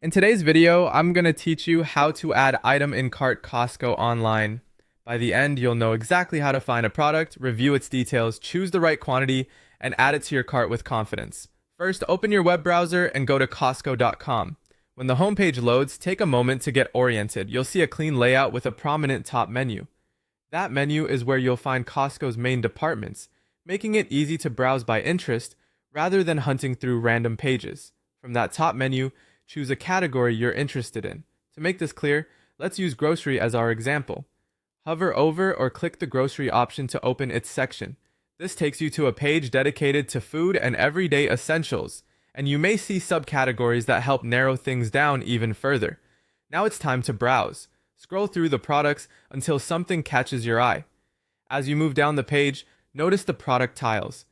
In today's video, I'm going to teach you how to add item in cart Costco online. By the end, you'll know exactly how to find a product, review its details, choose the right quantity, and add it to your cart with confidence. First, open your web browser and go to Costco.com. When the homepage loads, take a moment to get oriented. You'll see a clean layout with a prominent top menu. That menu is where you'll find Costco's main departments, making it easy to browse by interest rather than hunting through random pages. From that top menu, choose a category you're interested in. To make this clear, let's use grocery as our example. Hover over or click the grocery option to open its section. This takes you to a page dedicated to food and everyday essentials, and you may see subcategories that help narrow things down even further. Now it's time to browse. Scroll through the products until something catches your eye. As you move down the page, notice the product tiles.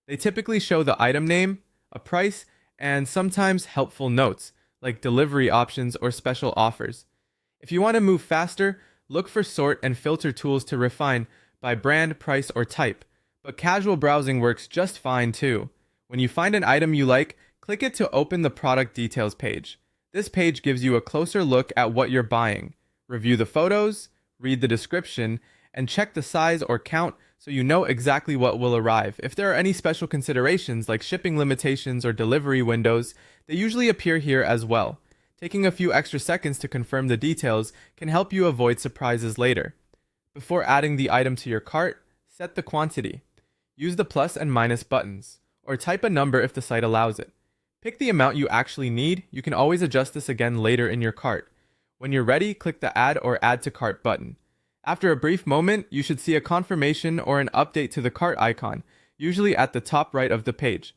They typically show the item name, a price, and sometimes helpful notes, like delivery options or special offers. If you want to move faster, look for sort and filter tools to refine by brand, price, or type. But casual browsing works just fine too. When you find an item you like, click it to open the product details page. This page gives you a closer look at what you're buying. Review the photos, read the description, and check the size or count so you know exactly what will arrive. If there are any special considerations like shipping limitations or delivery windows, they usually appear here as well. Taking a few extra seconds to confirm the details can help you avoid surprises later. Before adding the item to your cart, set the quantity. Use the plus and minus buttons, or type a number if the site allows it. Pick the amount you actually need. You can always adjust this again later in your cart. When you're ready, click the Add or Add to Cart button. After a brief moment, you should see a confirmation or an update to the cart icon, usually at the top right of the page.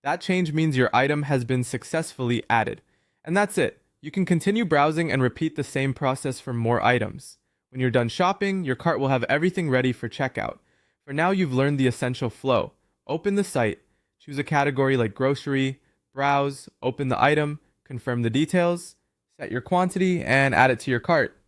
That change means your item has been successfully added. And that's it. You can continue browsing and repeat the same process for more items. When you're done shopping, your cart will have everything ready for checkout. For now, you've learned the essential flow. Open the site, choose a category like grocery, browse, open the item, confirm the details, set your quantity, and add it to your cart.